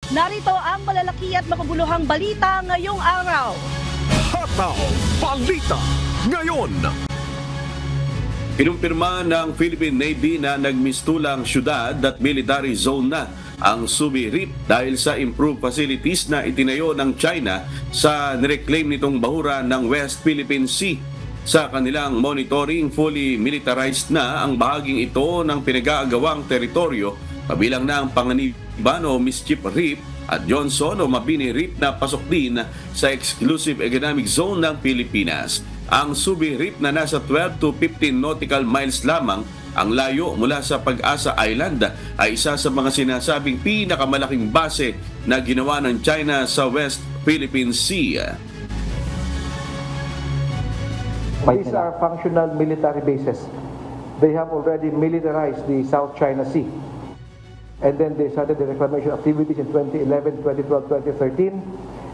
Narito ang malalaki at makabuluhang balita ngayong araw. Hataw Balita ngayon. Kinumpirma ng Philippine Navy na nagmistulang syudad at military zone na ang Subi Reef dahil sa improved facilities na itinayo ng China sa nireclaim nitong bahura ng West Philippine Sea. Sa kanilang monitoring, fully militarized na ang bahaging ito ng pinag-aagawang teritoryo, kabilang na ang Panganiban o Mischief Reef at Johnson o Mabini Reef na pasok din sa exclusive economic zone ng Pilipinas. Ang Subi Reef na nasa 12 to 15 nautical miles lamang ang layo mula sa Pag-asa Island ay isa sa mga sinasabing pinakamalaking base na ginawa ng China sa West Philippine Sea. These are functional military bases. They have already militarized the South China Sea. And then they started the reclamation activities in 2011, 2012, 2013.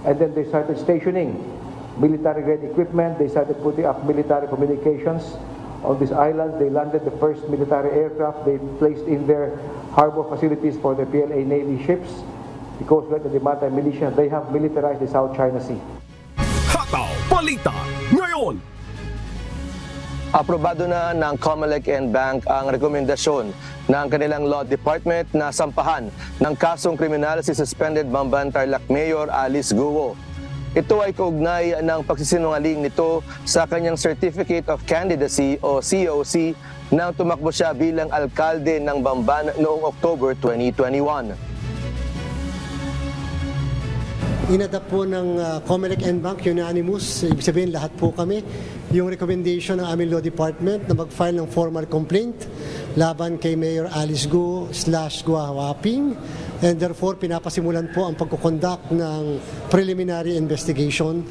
And then they started stationing military-grade equipment. They started putting up military communications on this island. They landed the first military aircraft. They placed in their harbor facilities for the PLA Navy ships, the Coast Guard and the Maritime Militia. They have militarized the South China Sea. Hataw Balita ngayon. Aprobado na ng COMELEC and Bank ang rekomendasyon ng kanilang Law Department na sampahan ng kasong kriminal si suspended Bamban Tarlac Mayor Alice Guo. Ito ay kaugnay ng pagsisinungaling nito sa kanyang Certificate of Candidacy o COC nang tumakbo siya bilang alkalde ng Bamban noong October 2021. Inadapt po ng COMELEC and Bank, unanimous, ibig sabihin lahat po kami, yung recommendation ng aming Law Department na mag-file ng formal complaint laban kay Mayor Alice Guo / Gua Waping, and therefore pinapasimulan po ang pagkukonduct ng preliminary investigation.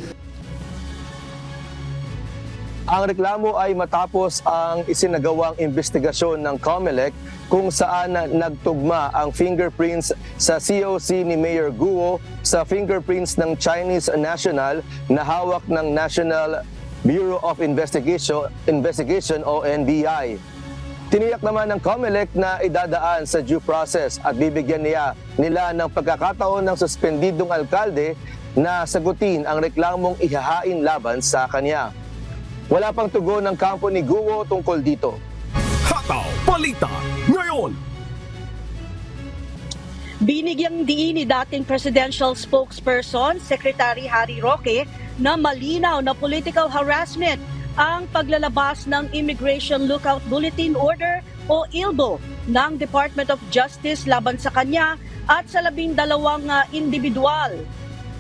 Ang reklamo ay matapos ang isinagawang investigasyon ng COMELEC kung saan nagtugma ang fingerprints sa COC ni Mayor Guo sa fingerprints ng Chinese national na hawak ng National Bureau of Investigation o NBI. Tiniyak naman ng COMELEC na idadaan sa due process at bibigyan nila ng pagkakataon ng suspendidong alkalde na sagutin ang reklamong ihahain laban sa kanya. Wala pang tugon ng kampo ni Guo tungkol dito. Hataw Balita ngayon. Binigyang diin ni dating presidential spokesperson, Secretary Harry Roque, na malinaw na political harassment ang paglalabas ng Immigration Lookout Bulletin Order o ILBO ng Department of Justice laban sa kanya at sa 12 individual.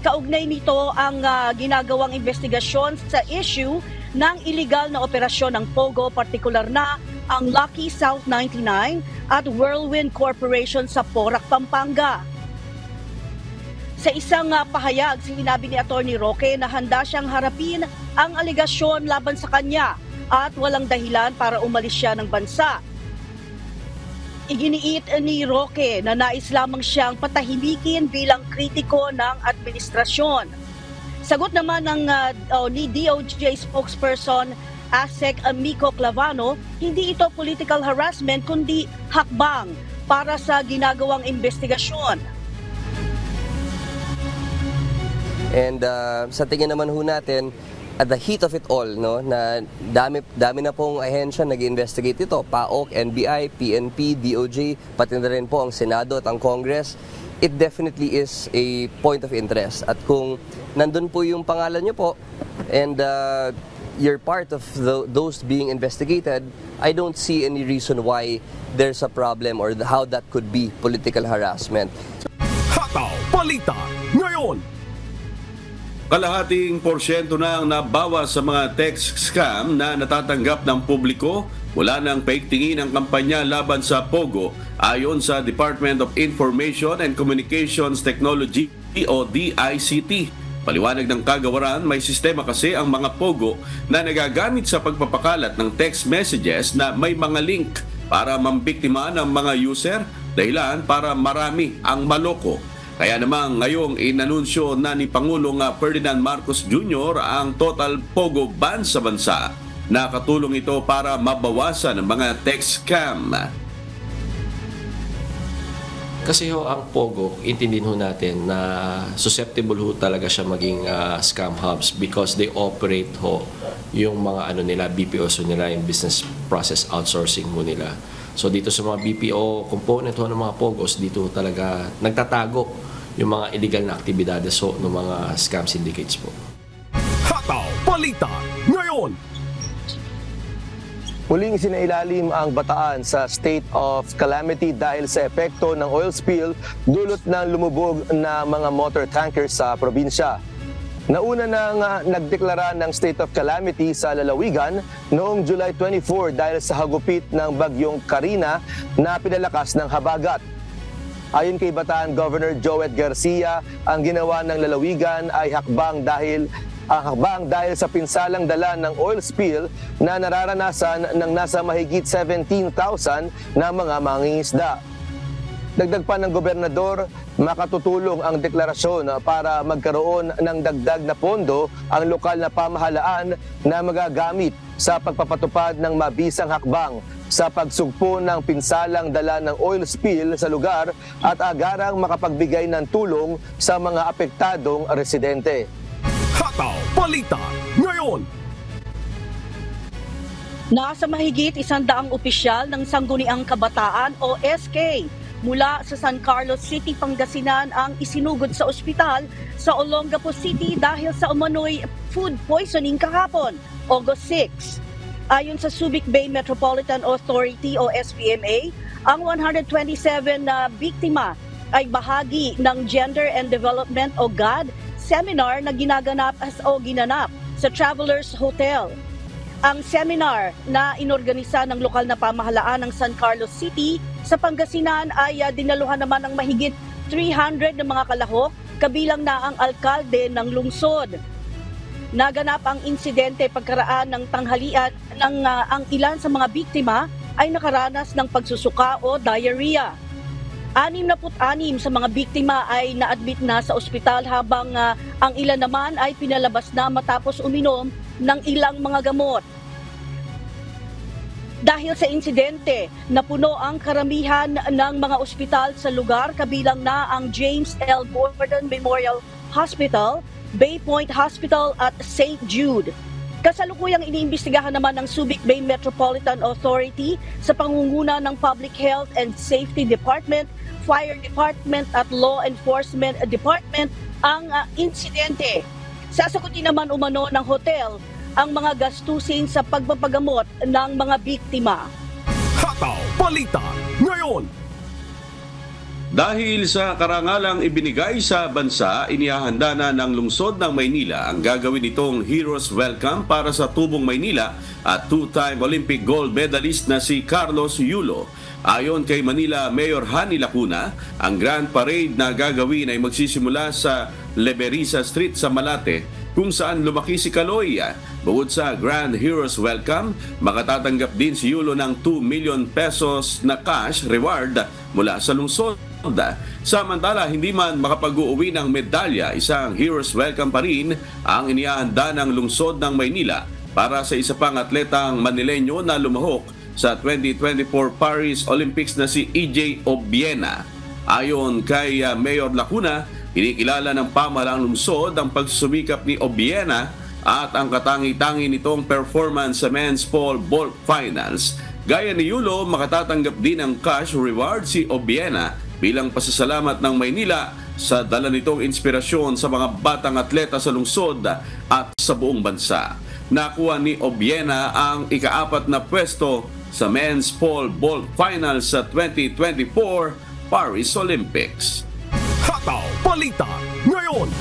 Kaugnay nito ang ginagawang investigasyon sa issue ng illegal na operasyon ng POGO, partikular na ang Lucky South 99 at Whirlwind Corporation sa Porac, Pampanga. Sa isang pahayag, sinabi ni Atty. Roque na handa siyang harapin ang aligasyon laban sa kanya at walang dahilan para umalis siya ng bansa. Iginiit ni Roque na nais lamang siyang patahimikin bilang kritiko ng administrasyon. Sagot naman ni DOJ spokesperson ASEC Amico Clavano, hindi ito political harassment kundi hakbang para sa ginagawang investigasyon. And sa tingin naman ho natin, at the heat of it all, no, na dami na pong ahensya nag-investigate ito, PAOK, NBI, PNP, DOJ, pati na rin po ang Senado at ang Congress. It definitely is a point of interest. At kung nandun po yung pangalan nyo po and you're part of those being investigated, I don't see any reason why there's a problem or how that could be political harassment. Hataw Balita ngayon. Kalahating porsyento na ang nabawas sa mga text scam na natatanggap ng publiko mula ng paigtingin ng kampanya laban sa POGO ayon sa Department of Information and Communications Technology o DICT. Paliwanag ng kagawaran, may sistema kasi ang mga POGO na nagagamit sa pagpapakalat ng text messages na may mga link para mambiktima ng mga user, dahilan para marami ang maloko. Kaya naman ngayong inanunsyo na ni Pangulong Ferdinand Marcos Jr. ang total POGO ban sa bansa. Nakatulong ito para mabawasan ang mga text scam. Kasi ho, ang Pogo, intindihin ho natin na susceptible ho talaga siya maging scam hubs because they operate ho yung mga nila, BPOs nila, yung business process outsourcing ho nila. So dito sa mga BPO component ho ng mga Pogos, dito talaga nagtatago yung mga illegal na aktibidades ho ng mga scam syndicates po. Hataw Balita ngayon. Muling sinailalim ang Bataan sa state of calamity dahil sa epekto ng oil spill dulot ng lumubog na mga motor tankers sa probinsya. Nauna nang nagdeklara ng state of calamity sa lalawigan noong July 24 dahil sa hagupit ng bagyong Karina na pinalakas ng habagat. Ayon kay Bataan Governor Joet Garcia, ang ginawa ng lalawigan ay hakbang dahil sa pinsalang dala ng oil spill na nararanasan ng nasa mahigit 17,000 na mga mangingisda. Dagdag pa ng gobernador, makatutulong ang deklarasyon para magkaroon ng dagdag na pondo ang lokal na pamahalaan na magagamit sa pagpapatupad ng mabisang hakbang sa pagsugpo ng pinsalang dala ng oil spill sa lugar at agarang makapagbigay ng tulong sa mga apektadong residente. Hataw Balita ngayon. Nasa mahigit 100 opisyal ng Sangguniang Kabataan o SK mula sa San Carlos City, Pangasinan ang isinugod sa ospital sa Olongapo City dahil sa umano'y food poisoning kahapon, August 6. Ayon sa Subic Bay Metropolitan Authority o SBMA, ang 127 na biktima ay bahagi ng Gender and Development o GAD seminar na ginanap sa Travelers Hotel. Ang seminar na inorganisa ng lokal na pamahalaan ng San Carlos City sa Pangasinan ay dinaluhan naman ng mahigit 300 na mga kalahok, kabilang na ang alkalde ng lungsod. Naganap ang insidente pagkaraan ng tanghalian ng ang ilan sa mga biktima ay nakaranas ng pagsusuka o diarrhea. 66 sa mga biktima ay na-admit na sa ospital habang ang ilan naman ay pinalabas na matapos uminom ng ilang mga gamot. Dahil sa insidente, napuno ang karamihan ng mga ospital sa lugar, kabilang na ang James L. Gordon Memorial Hospital, Bay Point Hospital at St. Jude. Kasalukuyang iniimbestigahan naman ng Subic Bay Metropolitan Authority sa pangunguna ng Public Health and Safety Department, Fire Department at Law Enforcement Department ang insidente. Sasagutin naman umano ng hotel ang mga gastusin sa pagpapagamot ng mga biktima. Hataw Balita ngayon. Dahil sa karangalang ibinigay sa bansa, inihahanda na ng lungsod ng Maynila ang gagawin nitong Heroes Welcome para sa Tubong Maynila at two-time Olympic gold medalist na si Carlos Yulo. Ayon kay Manila Mayor Hani Lacuna, ang Grand Parade na gagawin ay magsisimula sa Leberisa Street sa Malate, kung saan lumaki si Kaloy. Bukod sa Grand Heroes Welcome, makatatanggap din si Yulo ng 2 million pesos na cash reward mula sa lungsod. Samantala, hindi man makapag-uuwi ng medalya, isang Heroes Welcome pa rin ang inihahanda ng lungsod ng Maynila para sa isa pang atletang Manileño na lumahok sa 2024 Paris Olympics na si EJ Obiena. Ayon kay Mayor Lacuna, kinikilala ng pamahalaang lungsod ang pagsusumikap ni Obiena at ang katangi-tangi nitong performance sa men's pole vault finals. Gaya ni Yulo, makatatanggap din ng cash reward si Obiena bilang pasasalamat ng Maynila sa dala nitong inspirasyon sa mga batang atleta sa lungsod at sa buong bansa. Nakuha ni Obiena ang ika-4 na pwesto sa men's pole vault finals sa 2024 Paris Olympics. Hataw Balita ngayon.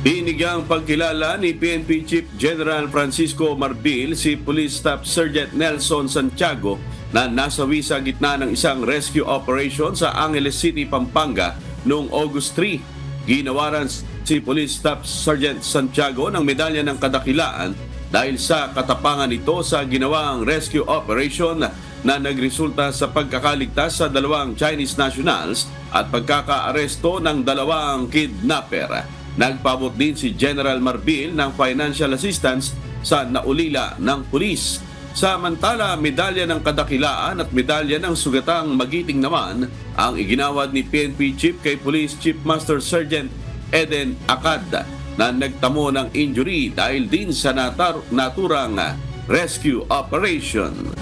Binigyang pagkilala ni PNP Chief General Francisco Marbil si Police Staff Sergeant Nelson Santiago na nasawi sa gitna ng isang rescue operation sa Angeles City, Pampanga noong August 3. Ginawaran si Police Staff Sergeant Santiago ng medalya ng kadakilaan dahil sa katapangan nito sa ginawang rescue operation na nagresulta sa pagkakaligtas sa 2 Chinese nationals at pagkakaaresto ng 2 kidnapper. Nagpaabot din si General Marbil ng financial assistance sa naulila ng pulis. Samantala, medalya ng kadakilaan at medalya ng sugatang magiting naman ang iginawad ni PNP Chief kay Police Chief Master Sergeant Eden Acad na nagtamo ng injury dahil din sa naturang rescue operation.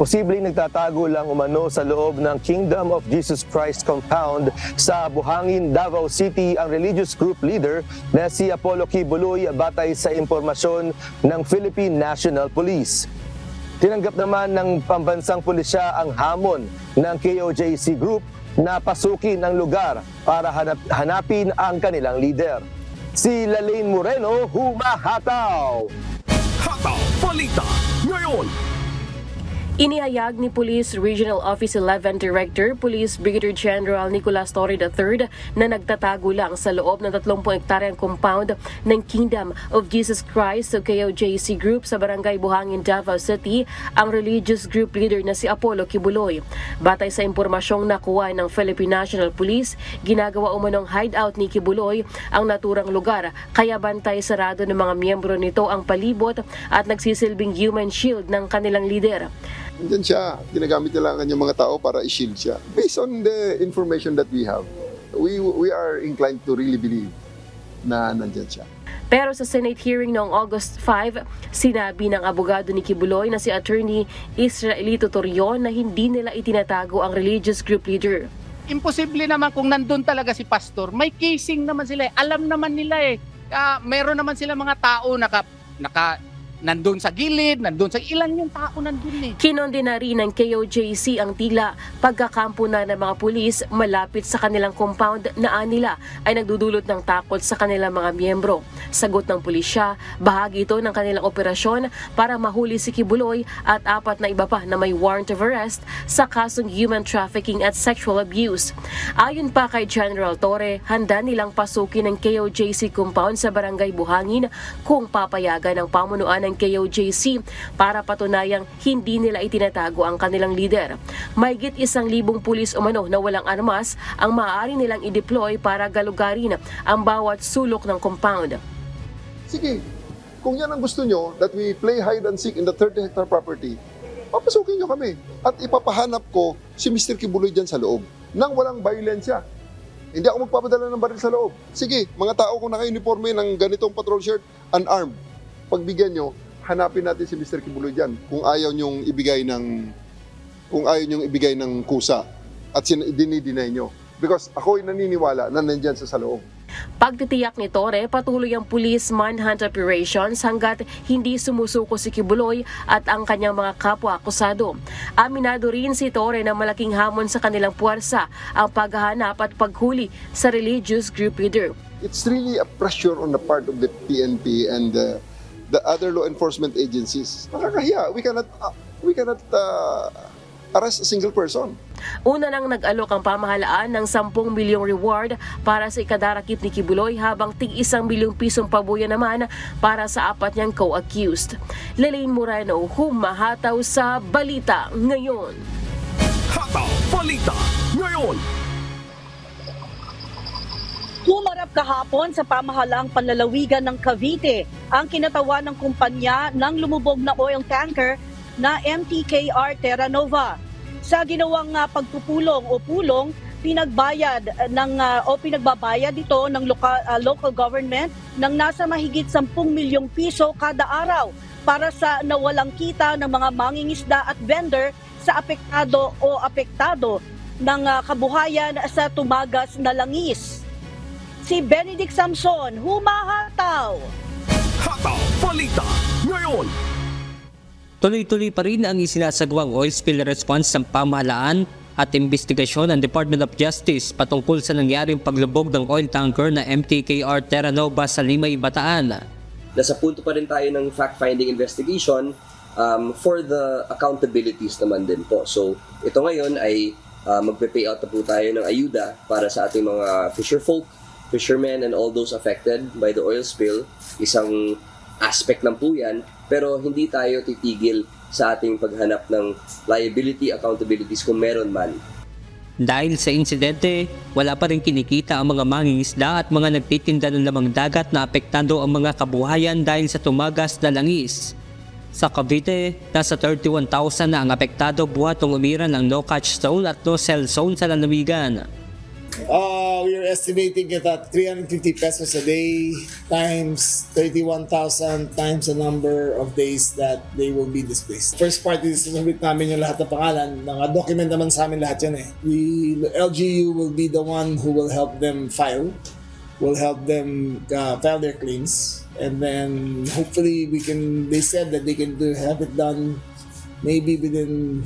Posibleng nagtatago lang umano sa loob ng Kingdom of Jesus Christ compound sa Buhangin, Davao City ang religious group leader na si Apollo Kibuloy batay sa impormasyon ng Philippine National Police. Tinanggap naman ng pambansang pulisya ang hamon ng KOJC Group na pasukin ang lugar para hanapin ang kanilang leader. Si Lalaine Moreno, humahataw! Hataw Balita ngayon! Inihayag ni Police Regional Office 11 Director Police Brigadier General Nicolas Torre III na nagtatago lang sa loob ng 30 hektaryang compound ng Kingdom of Jesus Christ o KOJC Group sa Barangay Buhangin, Davao City ang religious group leader na si Apollo Kibuloy. Batay sa impormasyong nakuha ng Philippine National Police, ginagawa umanong hideout ni Kibuloy ang naturang lugar kaya bantay sarado ng mga miyembro nito ang palibot at nagsisilbing human shield ng kanilang leader. Diyan siya, ginagamit nila ang kanyang mga tao para i-shield siya. Based on the information that we have, we are inclined to really believe na nandyan siya. Pero sa Senate hearing noong August 5, sinabi ng abogado ni Kibuloy na si Attorney Israelito Torion na hindi nila itinatago ang religious group leader. Imposible naman kung nandun talaga si pastor. May casing naman sila eh. Alam naman nila eh. Meron naman sila mga tao nandun sa gilid, nandun sa ilan yung tao nandun eh. Kinonde na rin ng KOJC ang tila pagkakampo na ng mga pulis malapit sa kanilang compound na anila ay nagdudulot ng takot sa kanilang mga miyembro. Sagot ng pulisya, bahagi ito ng kanilang operasyon para mahuli si Kibuloy at 4 na iba pa na may warrant of arrest sa kasong human trafficking at sexual abuse. Ayon pa kay General Torre, handa nilang pasukin ng KOJC compound sa Barangay Buhangin kung papayagan ng pamunuan ng KOJC para patunayang hindi nila itinatago ang kanilang leader. Mahigit 1,000 pulis umano na walang armas ang maaari nilang i-deploy para galugarin ang bawat sulok ng compound. Sige, kung yan ang gusto nyo, that we play hide and seek in the 30-hectare property, papasukin nyo kami at ipapahanap ko si Mr. Kibuloy dyan sa loob nang walang violensya. Hindi ako magpapadala ng baril sa loob. Sige, mga tao kung naka-uniforme ng ganitong patrol shirt, unarmed, pagbigyan nyo, hanapin natin si Mr. Kibuloy dyan kung ayaw nyong ibigay ng kusa at dinideny nyo. Because ako'y naniniwala na nandyan sa loob. Pagtitiyak ni Torre, patuloy ang police manhunt operations hanggat hindi sumusuko si Kibuloy at ang kanyang mga kapwa-akusado. Aminado rin si Torre na malaking hamon sa kanilang puwersa ang paghahanap at paghuli sa religious group leader. It's really a pressure on the part of the PNP and the other law enforcement agencies. Nakakahiya. We cannot arrest a single person. Una nang nag-alok ang pamahalaan ng 10 milyong reward para sa ikadarakip ni Kibuloy habang tig 1 milyong pisong pabuya naman para sa 4 niyang co-accused. Lalaine Moreno, humahataw sa Balita Ngayon. Hataw Balita Ngayon! Humarap kahapon sa pamahalaang panlalawigan ng Cavite ang kinatawan ng kumpanya ng lumubog na oil tanker na MTKR Terra Nova. Sa ginawang pagpupulong o pulong, pinagbayad pinagbabayad ito ng local government ng nasa mahigit 10 milyong piso kada araw para sa nawalang kita ng mga mangingisda at vendor sa apektado ng kabuhayan sa tumagas na langis. Si Benedict Samson, humahataw! Hataw Balita Ngayon! Tuloy-tuloy pa rin ang isinasagawang oil spill response ng pamahalaan at investigasyon ng Department of Justice patungkol sa nangyaring paglubog ng oil tanker na MTKR Terra Nova sa Limay, Bataan. Nasa punto pa rin tayo ng fact-finding investigation for the accountabilities naman din po. So ito ngayon ay magpe-pay out na po tayo ng ayuda para sa ating mga fishermen and all those affected by the oil spill. Isang aspect lang po yan, pero hindi tayo titigil sa ating paghanap ng liability, accountabilities kung meron man. Dahil sa insidente, wala pa rin kinikita ang mga mangingisda at mga nagtitinda ng lamang dagat na apektado ang mga kabuhayan dahil sa tumagas na langis. Sa Cavite, nasa 31,000 na ang apektado buhat ng umiran ng no-catch zone at no-sell zone sa lalawigan. We are estimating it at 350 pesos a day times 31,000 times the number of days that they will be displaced. First part is sinubit namin yung lahat ng pangalan. Naka-document naman sa amin lahat yan eh. The LGU will be the one who will help them file. Will help them file their claims. And then hopefully they said that they can have it done maybe within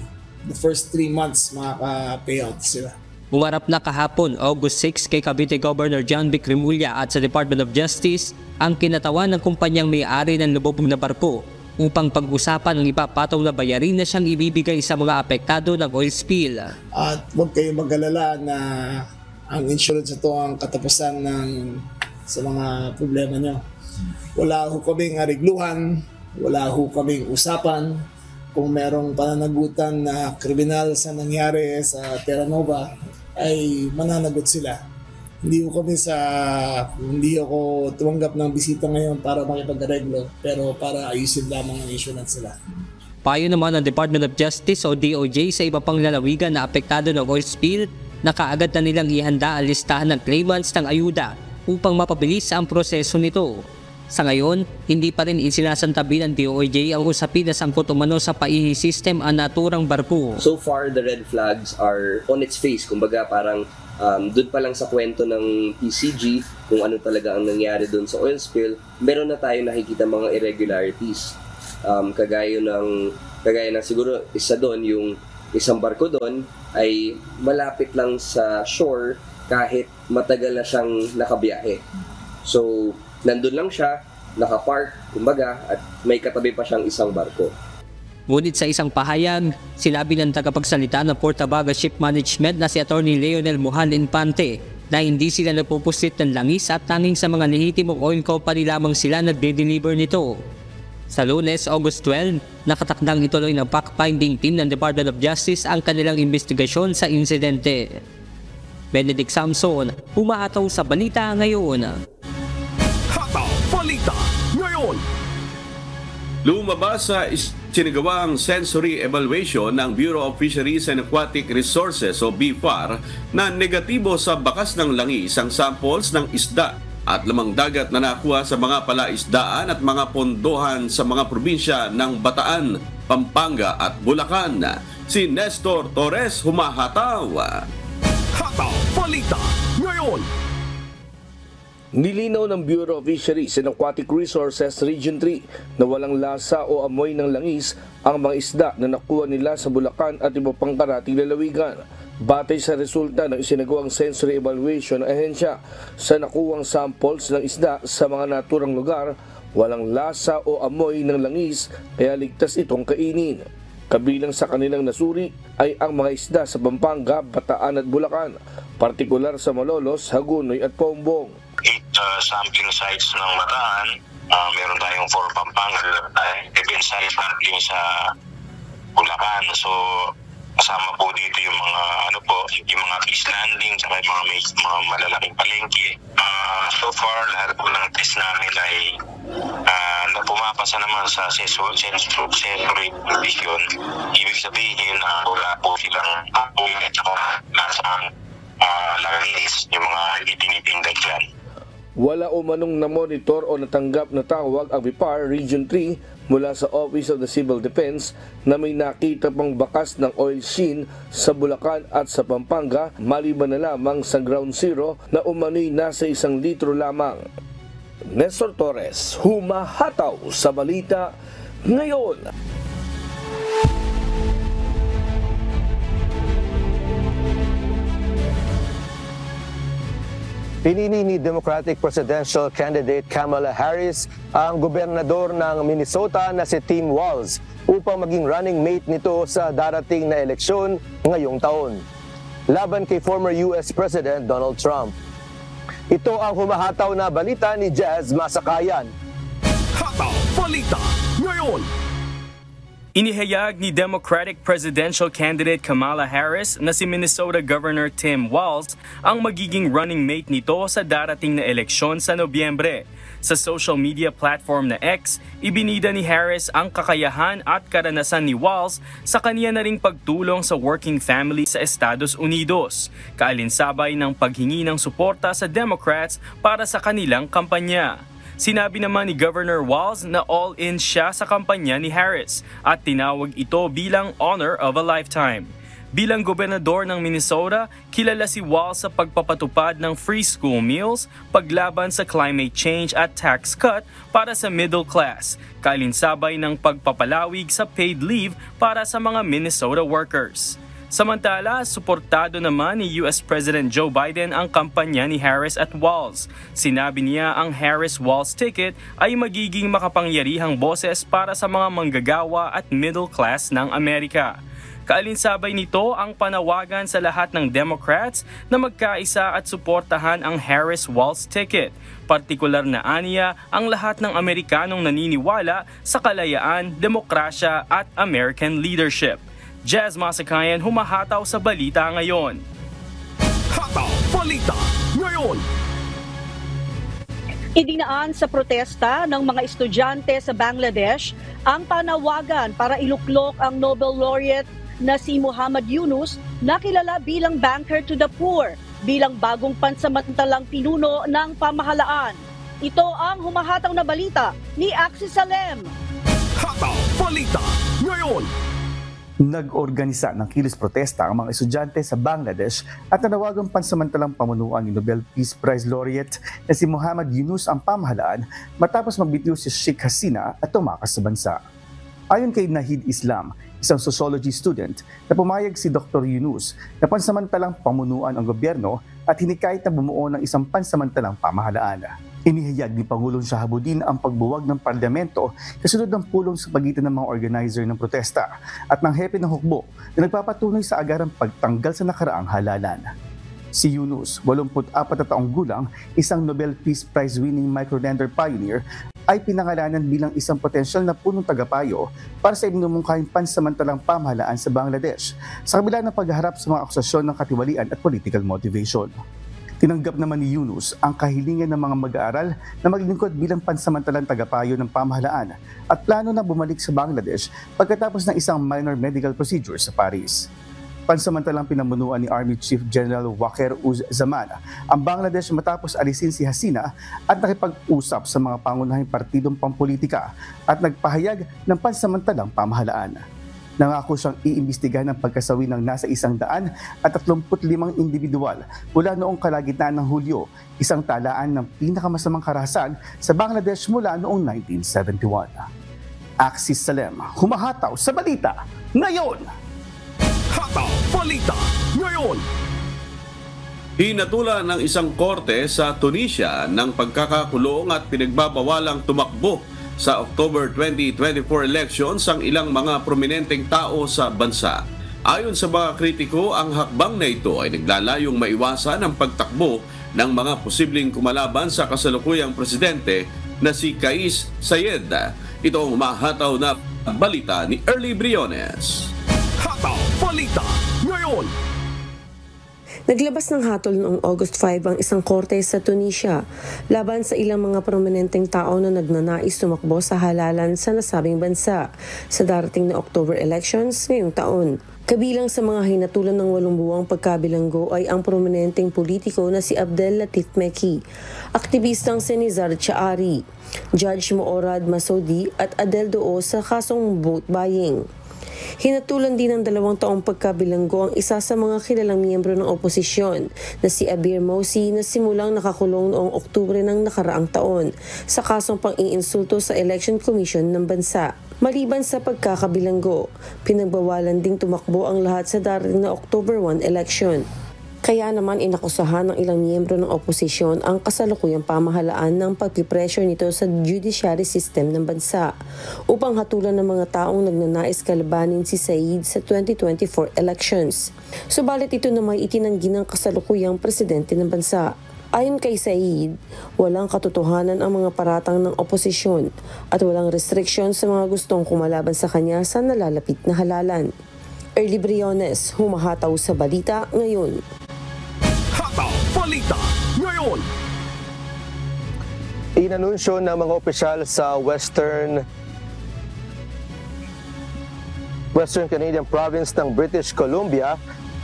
the first 3 months makaka-payout sila. Umarap na kahapon, August 6, kay Cavite Governor John B. Cremulya at sa Department of Justice ang kinatawan ng kumpanyang may-ari ng lubobong na barko upang pag-usapan ang ipapataw na bayarin na siyang ibibigay sa mga apektado ng oil spill. At huwag kayong mag-alala na ang insurance ito ang katapusan sa mga problema nyo. Wala ho kaming arigluhan, wala ho kaming usapan. Kung merong pananagutan na kriminal sa nangyari sa Terra Nova, ay mananagot sila. Hindi ako tumanggap ng bisita ngayon para makipag-areglo, pero para ayusin lamang ang insurance sila. Payo naman ng Department of Justice o DOJ sa iba pang lalawigan na apektado ng oil spill na kaagad na nilang ihanda ang listahan ng claimants ng ayuda upang mapabilis ang proseso nito. Sa ngayon, hindi pa rin isinasantabi ng DOJ ang usapin na sangkot umano sa paihi system ang naturang barko. So far, the red flags are on its face. Kumbaga parang doon pa lang sa kwento ng PCG, kung ano talaga ang nangyari doon sa oil spill, meron na tayo nakikita mga irregularities. Kagaya ng siguro isa doon, yung isang barko doon ay malapit lang sa shore kahit matagal na siyang nakabiyahe. So, nandun lang siya, nakapark, kumbaga, at may katabi pa siyang isang barko. Ngunit sa isang pahayag, sinabi ng tagapagsalita ng Port Abaga Ship Management na si Attorney Leonel Mohan Infante na hindi sila napupusit ng langis at tanging sa mga lehitimong oil company lamang sila nagde-deliver nito. Sa Lunes, August 12, nakatakdang ituloy ng fact-finding team ng Department of Justice ang kanilang investigasyon sa insidente. Benedict Samson, umaataw sa Balita Ngayon. Balita Ngayon. Lumabas sa isinagawang sensory evaluation ng Bureau of Fisheries and Aquatic Resources o BFAR na negatibo sa bakas ng langis ang samples ng isda at lamang dagat na nakuha sa mga palaisdaan at mga pondohan sa mga probinsya ng Bataan, Pampanga at Bulacan. Si Nestor Torres humahataw. Hataw Balita Ngayon. Nilinaw ng Bureau of Fisheries and Aquatic Resources Region 3 na walang lasa o amoy ng langis ang mga isda na nakuha nila sa Bulacan at iba pang karating lalawigan. Batay sa resulta ng isinagawang sensory evaluation ng ahensya sa nakuwang samples ng isda sa mga naturang lugar, walang lasa o amoy ng langis kaya ligtas itong kainin. Kabilang sa kanilang nasuri ay ang mga isda sa Pampanga, Bataan at Bulacan, partikular sa Malolos, Hagonoy at Paumbong. 8 sampling sites ng Bataan, meron tayong 4 Pampanga, 11 sites sampling sa Bulacan. So kasama po dito yung mga yung mga fish landing saka yung mga malalaking palengke. So far lahat po ng test namin ay pumapasa naman sa sensory condition. Ibig sabihin wala po silang apoy at saka lasang langis yung mga itinitindag dyan. Wala umanong na-monitor o natanggap na tawag ang BIPAR Region 3 mula sa Office of the Civil Defense na may nakita pang bakas ng oil sheen sa Bulacan at sa Pampanga maliban na lamang sa ground zero na umano'y nasa 1 litro lamang. Nestor Torres, humahataw sa Balita Ngayon. Pinili ni Democratic Presidential Candidate Kamala Harris ang gobernador ng Minnesota na si Tim Walz upang maging running mate nito sa darating na eleksyon ngayong taon, laban kay former US President Donald Trump. Ito ang humahataw na balita ni Jazz Masakayan. Hataw Balita Ngayon. Inihayag ni Democratic presidential candidate Kamala Harris na si Minnesota Governor Tim Walz ang magiging running mate nito sa darating na eleksyon sa Nobyembre. Sa social media platform na X, ibinida ni Harris ang kakayahan at karanasan ni Walz sa kaniya na ring pagtulong sa working family sa Estados Unidos, kaalinsabay ng paghingi ng suporta sa Democrats para sa kanilang kampanya. Sinabi naman ni Governor Walz na all-in siya sa kampanya ni Harris at tinawag ito bilang honor of a lifetime. Bilang gobernador ng Minnesota, kilala si Walz sa pagpapatupad ng free school meals, paglaban sa climate change at tax cut para sa middle class, kaalinsabay ng pagpapalawig sa paid leave para sa mga Minnesota workers. Samantala, suportado naman ni US President Joe Biden ang kampanya ni Harris at Walz. Sinabi niya ang Harris-Walz ticket ay magiging makapangyarihang boses para sa mga manggagawa at middle class ng Amerika. Kaalinsabay nito ang panawagan sa lahat ng Democrats na magkaisa at suportahan ang Harris-Walz ticket. Partikular na aniya ang lahat ng Amerikanong naniniwala sa kalayaan, demokrasya at American leadership. Jazz Masakayan, humahataw sa Balita Ngayon. Hataw Balita Ngayon. Idinaan sa protesta ng mga estudyante sa Bangladesh ang panawagan para iluklok ang Nobel laureate na si Muhammad Yunus na kilala bilang banker to the poor, bilang bagong pansamantalang pinuno ng pamahalaan. Ito ang humahataw na balita ni Axis Salem. Hataw Balita Ngayon. Nag-organisa ng kilos protesta ang mga estudyante sa Bangladesh at nanawagang pansamantalang pamunuan ni Nobel Peace Prize laureate na si Muhammad Yunus ang pamahalaan matapos magbitiw si Sheikh Hasina at tumakas sa bansa. Ayon kay Nahid Islam, isang sociology student, na pumayag si Dr. Yunus na pansamantalang pamunuan ang gobyerno at hinikayat na bumuo ng isang pansamantalang pamahalaan. Inihayag ni Pangulong Shahabuddin ang pagbuwag ng parlamento kasunod ng pulong sa pagitan ng mga organizer ng protesta at ng hepe ng hukbo na nagpapatunay sa agarang pagtanggal sa nakaraang halalan. Si Yunus, 84 na taong gulang, isang Nobel Peace Prize winning microlender pioneer, ay pinangalanan bilang isang potensyal na punong tagapayo para sa iminumungkahing pansamantalang pamahalaan sa Bangladesh sa kabila ng pagharap sa mga akusasyon ng katiwalian at political motivation. Tinanggap naman ni Yunus ang kahilingan ng mga mag-aaral na maglingkod bilang pansamantalang tagapayo ng pamahalaan at plano na bumalik sa Bangladesh pagkatapos ng isang minor medical procedure sa Paris. Pansamantalang pinamunuan ni Army Chief General Waqar-uz-Zaman ang Bangladesh matapos alisin si Hasina at nakipag-usap sa mga pangunahing partidong pampolitika at nagpahayag ng pansamantalang pamahalaan. Nangako siyang iimbestigahan ang pagkasawi ng nasa 135 individual mula noong kalagitnaan ng Hulyo, isang talaan ng pinakamasamang karahasan sa Bangladesh mula noong 1971. Axis Salem, humahataw sa Balita Ngayon! Hataw Balita Ngayon! Hinatulan ng isang korte sa Tunisia ng pagkakakulong at pinagbabawalang tumakbo sa October 2024 elections ang ilang mga prominenteng tao sa bansa. Ayon sa mga kritiko, ang hakbang na ito ay naglalayong maiwasan ang pagtakbo ng mga posibleng kumalaban sa kasalukuyang presidente na si Kais Saied. Ito ang mahataw na balita ni Early Briones. Hataw Balita Ngayon. Naglabas ng hatol noong August 5 ang isang korte sa Tunisia laban sa ilang mga prominenteng tao na nagnanais tumakbo sa halalan sa nasabing bansa sa darating na October elections ngayong taon. Kabilang sa mga hinatulan ng 8 buwang pagkabilanggo ay ang prominenteng politiko na si Abdel Latif Meki, aktivistang si Nizar Chaari, Judge Moorad Masoudi at Adel Doo sa kasong vote buying. Hinatulan din ng 2 taong pagkabilanggo ang isa sa mga kilalang miyembro ng oposisyon na si Abir Mousi na simulang nakakulong noong Oktubre ng nakaraang taon sa kasong pang-iinsulto sa Election Commission ng bansa. Maliban sa pagkakabilanggo, pinagbawalan ding tumakbo ang lahat sa darating na October 1 election. Kaya naman inakusahan ng ilang miyembro ng oposisyon ang kasalukuyang pamahalaan ng pagpipressure nito sa judiciary system ng bansa upang hatulan ng mga taong nagnanais kalabanin si Said sa 2024 elections. Subalit ito na may itinanggi ng kasalukuyang presidente ng bansa. Ayon kay Said, walang katotohanan ang mga paratang ng oposisyon at walang restriction sa mga gustong kumalaban sa kanya sa nalalapit na halalan. Early Briones, humahataw sa balita ngayon. Hataw Balita ngayon. Inanunsyo ng mga opisyal sa Western Canadian province ng British Columbia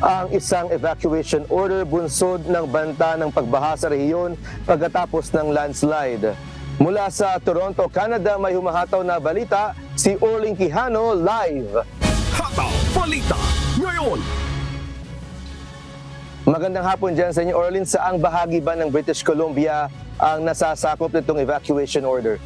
ang isang evacuation order bunsod ng banta ng pagbaha sa rehiyon pagkatapos ng landslide. Mula sa Toronto, Canada, may humahataw na balita si Orling Quijano live. Hataw Balita ngayon. Magandang hapon dyan sa inyo, Orlin. Saang bahagi ba ng British Columbia ang nasasakop nitong evacuation order?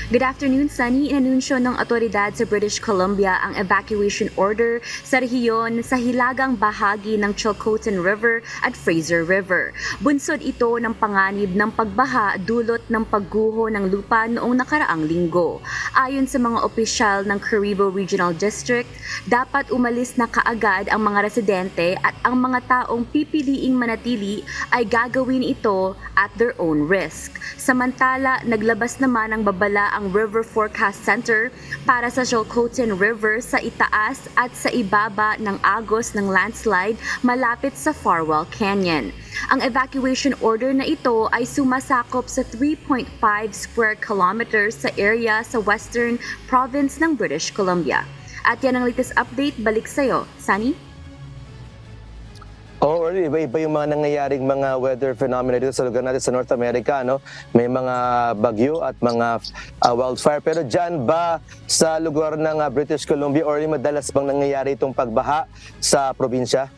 Good afternoon, Sunny. Inanunsyo ng otoridad sa British Columbia ang evacuation order sa rehiyon sa hilagang bahagi ng Chilcotin River at Fraser River. Bunsod ito ng panganib ng pagbaha dulot ng pagguho ng lupa noong nakaraang linggo. Ayon sa mga opisyal ng Carribo Regional District, dapat umalis na kaagad ang mga residente at ang mga taong pipiliing manatili ay gagawin ito at their own risk. Samantala, naglabas naman ang babala ang River Forecast Center para sa Chilcotin River sa itaas at sa ibaba ng agos ng landslide malapit sa Farwell Canyon. Ang evacuation order na ito ay sumasakop sa 3.5 square kilometers sa area sa Western Province ng British Columbia. At yan ang latest update. Balik sa'yo, Sunny. Oo, iba-iba yung mga nangyayaring mga weather phenomena dito sa lugar natin sa North America, no? May mga bagyo at mga wildfire. Pero dyan ba sa lugar ng British Columbia or madalas bang nangyayari itong pagbaha sa probinsya?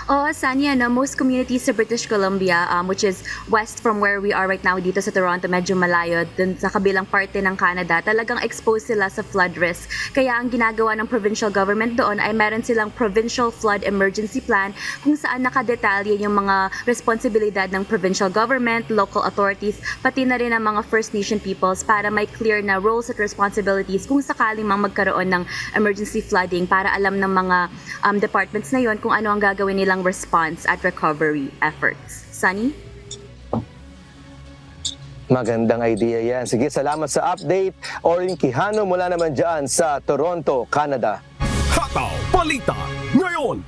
Oo, Sanya, most communities sa British Columbia, which is west from where we are right now dito sa Toronto, medyo malayo, dun sa kabilang parte ng Canada, talagang exposed sila sa flood risk. Kaya ang ginagawa ng provincial government doon ay meron silang Provincial Flood Emergency Plan kung saan nakadetalye yung mga responsibilidad ng provincial government, local authorities, pati na rin ang mga First Nation peoples para may clear na roles at responsibilities kung sakaling mang magkaroon ng emergency flooding para alam ng mga departments na yon kung ano ang gagawin nilang response at recovery efforts. Sunny? Magandang idea yan. Sige, salamat sa update. Orling Quijano mula naman dyan sa Toronto, Canada. Hataw Balita ngayon.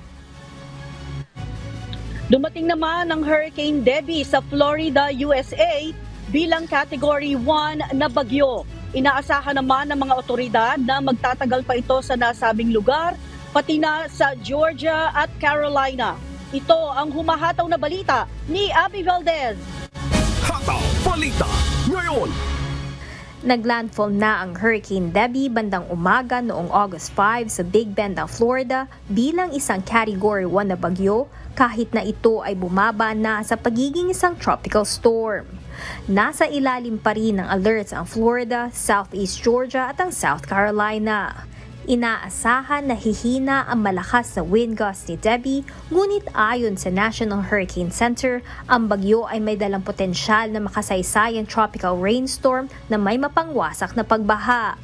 Dumating naman ang Hurricane Debbie sa Florida, USA bilang Category 1 na bagyo. Inaasahan naman ng mga otoridad na magtatagal pa ito sa nasabing lugar, pati na sa Georgia at Carolina. Ito ang humahataw na balita ni Abby Valdez. Hataw Balita ngayon. Naglandfall na ang Hurricane Debbie bandang umaga noong August 5 sa Big Bend ng Florida bilang isang Category 1 na bagyo kahit na ito ay bumaba na sa pagiging isang tropical storm. Nasa ilalim pa rin ng alerts ang Florida, Southeast Georgia at ang South Carolina. Inaasahan na hihina ang malakas na wind gust ni Debbie, ngunit ayon sa National Hurricane Center, ang bagyo ay may dalang potensyal na makasaysayang tropical rainstorm na may mapangwasak na pagbaha.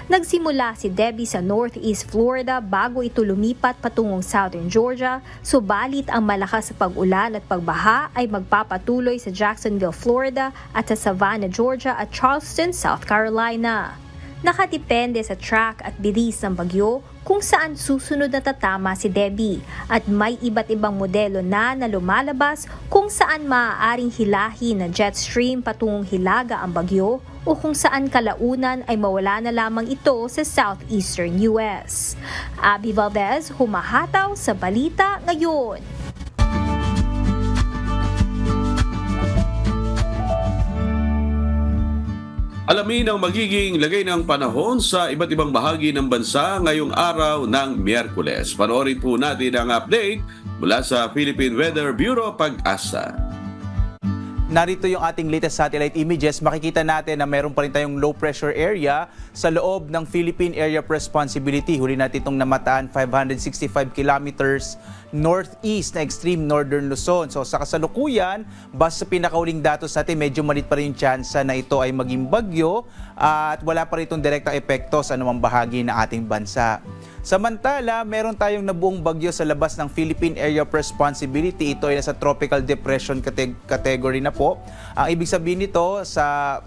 Nagsimula si Debbie sa Northeast Florida bago ito lumipat patungong Southern Georgia, subalit ang malakas na pag-ulan at pagbaha ay magpapatuloy sa Jacksonville, Florida at sa Savannah, Georgia at Charleston, South Carolina. Nakadepende sa track at bilis ng bagyo kung saan susunod na tatama si Debbie at may iba't ibang modelo na lumalabas kung saan maaaring hilahin na jet stream patungong Hilaga ang bagyo o kung saan kalaunan ay mawala na lamang ito sa southeastern US. Abby Valdez, humahataw sa balita ngayon. Alamin ang magiging lagay ng panahon sa iba't ibang bahagi ng bansa ngayong araw ng Miyerkules. Panoorin po natin ang update mula sa Philippine Weather Bureau Pag-asa. Narito yung ating latest satellite images. Makikita natin na meron pa rin tayong low pressure area sa loob ng Philippine Area of Responsibility. Huli natin itong namataan 565 kilometers northeast na extreme northern Luzon. So sa kasalukuyan, basta sa pinakauling datos natin, medyo malit pa rin yung chance na ito ay maging bagyo at wala pa rin itong direktang epekto sa anumang bahagi ng ating bansa. Samantala, meron tayong nabuong bagyo sa labas ng Philippine Area of Responsibility. Ito ay nasa Tropical Depression category na po. Ang ibig sabihin nito sa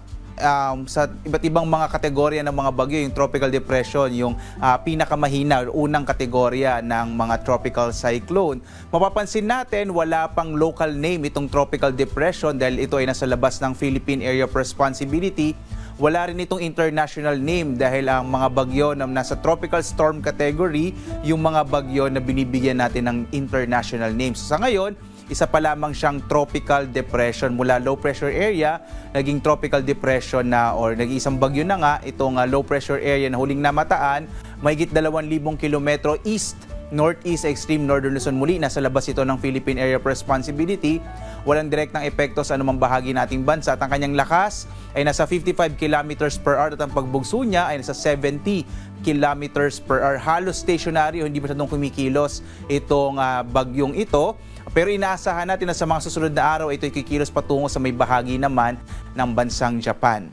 iba't ibang mga kategorya ng mga bagyo, yung tropical depression, yung pinakamahina, unang kategorya ng mga tropical cyclone. Mapapansin natin, wala pang local name itong tropical depression dahil ito ay nasa labas ng Philippine Area of Responsibility. Wala rin itong international name dahil ang mga bagyo na nasa tropical storm category, yung mga bagyo na binibigyan natin ng international names. So, sa ngayon, isa pa lamang siyang tropical depression mula low pressure area, naging tropical depression na or nag-iisang bagyo na nga itong low pressure area na huling namataan, mahigit 2,000 kilometro east northeast extreme northern Luzon. Muli nasa labas ito ng Philippine Area of Responsibility. Walang direktang epekto sa anumang bahagi nating bansa at ang kanyang lakas ay nasa 55 kilometers per hour at ang pagbugso niya ay nasa 70 kilometers per hour. Halos stationary o hindi masyadong kumikilos itong bagyong ito. Pero inaasahan natin na sa mga susunod na araw ito ay kikilos patungo sa may bahagi naman ng bansang Japan.